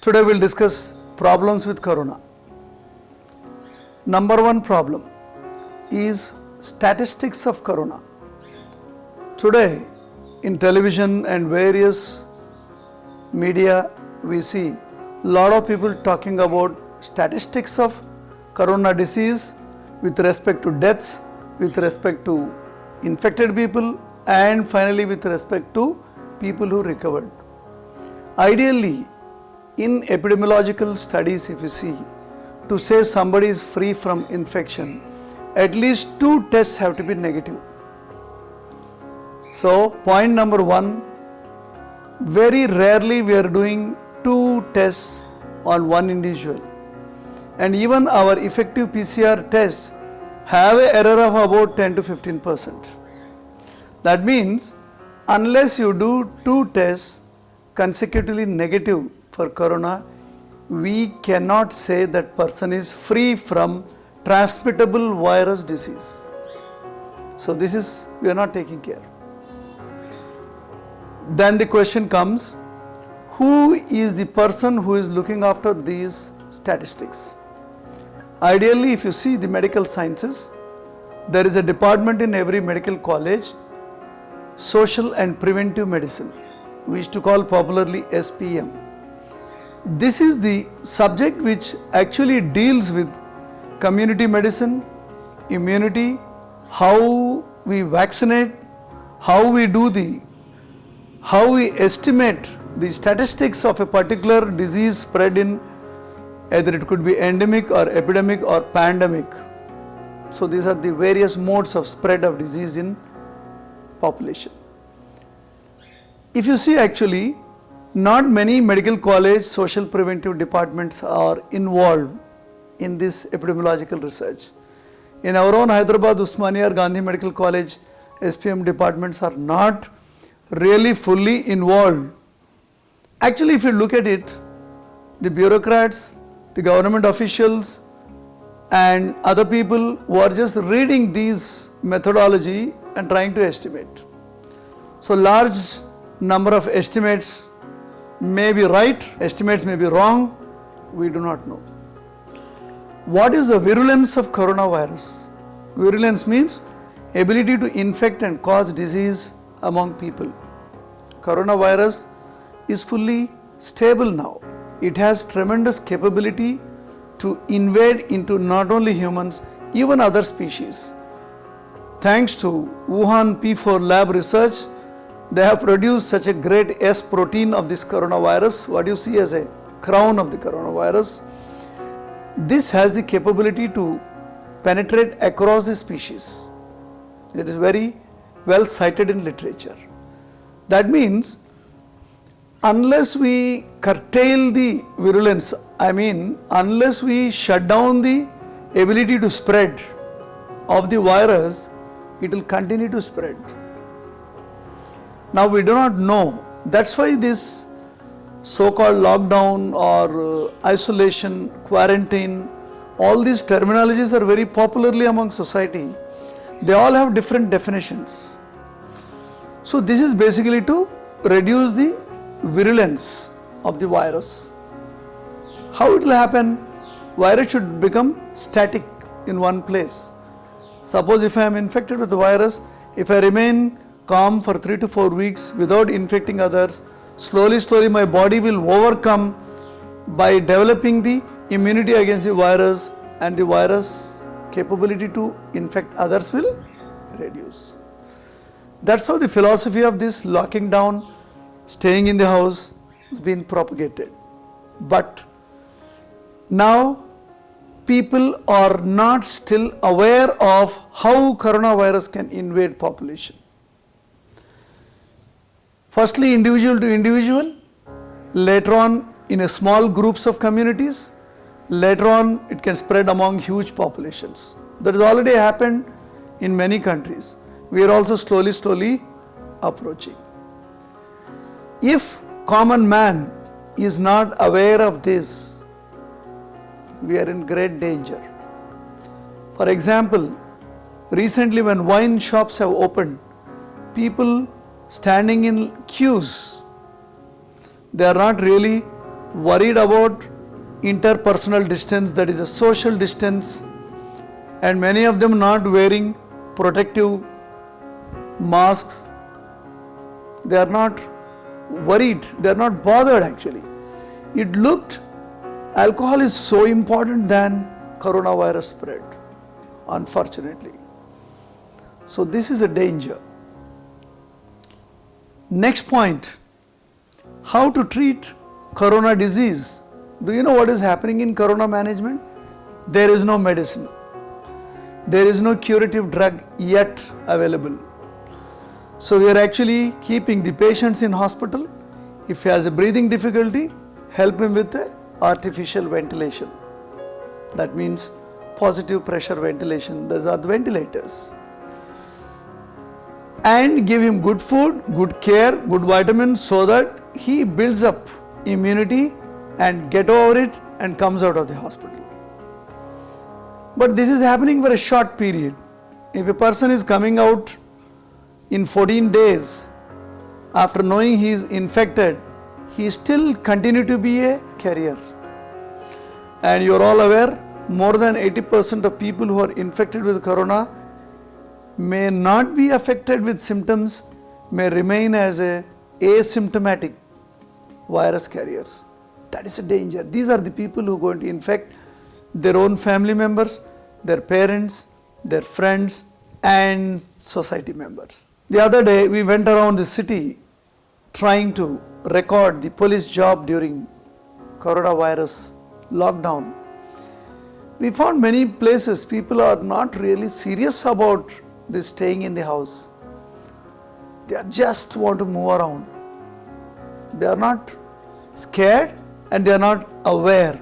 Today we'll discuss problems with corona. Number one problem is statistics of corona. Today in television and various media we see a lot of people talking about statistics of corona disease with respect to deaths, with respect to infected people, and finally with respect to people who recovered. Ideally, in epidemiological studies, if you see, to say somebody is free from infection, at least 2 tests have to be negative. So, point number one, very rarely we are doing 2 tests on one individual. And even our effective PCR tests have an error of about 10 to 15%. That means, unless you do 2 tests consecutively negative for corona, we cannot say that person is free from transmittable virus disease. So this is, we are not taking care. Then the question comes, who is the person who is looking after these statistics? Ideally, if you see the medical sciences, there is a department in every medical college, social and preventive medicine. We used to call popularly SPM. This is the subject which actually deals with community medicine, immunity, how we vaccinate, how we estimate the statistics of a particular disease spread in, either it could be endemic or epidemic or pandemic. So these are the various modes of spread of disease in population. If you see, actually, not many medical college social preventive departments are involved in this epidemiological research. In our own Hyderabad, Usmania or Gandhi Medical College, SPM departments are not really fully involved. Actually, if you look at it, the bureaucrats, the government officials and other people who are just reading these methodology and trying to estimate. So large number of estimates may be right, estimates may be wrong, we do not know. What is the virulence of coronavirus? Virulence means ability to infect and cause disease among people. Coronavirus is fully stable now. It has tremendous capability to invade into not only humans, even other species. Thanks to Wuhan P4 lab research, they have produced such a great S protein of this coronavirus, what you see as a crown of the coronavirus. This has the capability to penetrate across the species. It is very well cited in literature. That means, unless we curtail the virulence, unless we shut down the ability to spread of the virus, it will continue to spread. Now we do not know. That's why this so-called lockdown or isolation, quarantine, all these terminologies are very popularly among society. They all have different definitions. So this is basically to reduce the virulence of the virus. How it will happen? Virus should become static in one place. Suppose if I am infected with the virus, if I remain calm for 3 to 4 weeks without infecting others, slowly my body will overcome by developing the immunity against the virus, and the virus capability to infect others will reduce. That's how the philosophy of this locking down, staying in the house has been propagated. But now people are not still aware of how coronavirus can invade population. Firstly, individual to individual, later on in a small groups of communities, later on it can spread among huge populations. That has already happened in many countries. We are also slowly approaching. If common man is not aware of this, we are in great danger. For example, recently when wine shops have opened, people standing in queues, they are not really worried about interpersonal distance, that is a social distance, and many of them not wearing protective masks. They are not worried, they are not bothered actually. It looked alcohol is so important than coronavirus spread, unfortunately. So this is a danger. Next point, how to treat corona disease. Do you know what is happening in corona management? There is no medicine. There is no curative drug yet available. So we are actually keeping the patients in hospital. If he has a breathing difficulty, help him with a artificial ventilation. That means positive pressure ventilation. Those are the ventilators. And give him good food, good care, good vitamins so that he builds up immunity and get over it and comes out of the hospital. But this is happening for a short period. If a person is coming out in 14 days after knowing he is infected, he still continue to be a carrier. And you are all aware, more than 80% of people who are infected with corona may not be affected with symptoms, may remain as a asymptomatic virus carriers. That is a danger. These are the people who are going to infect their own family members, their parents, their friends and society members. The other day we went around the city trying to record the police job during coronavirus lockdown. We found many places people are not really serious about this staying in the house. They just want to move around. They are not scared and they are not aware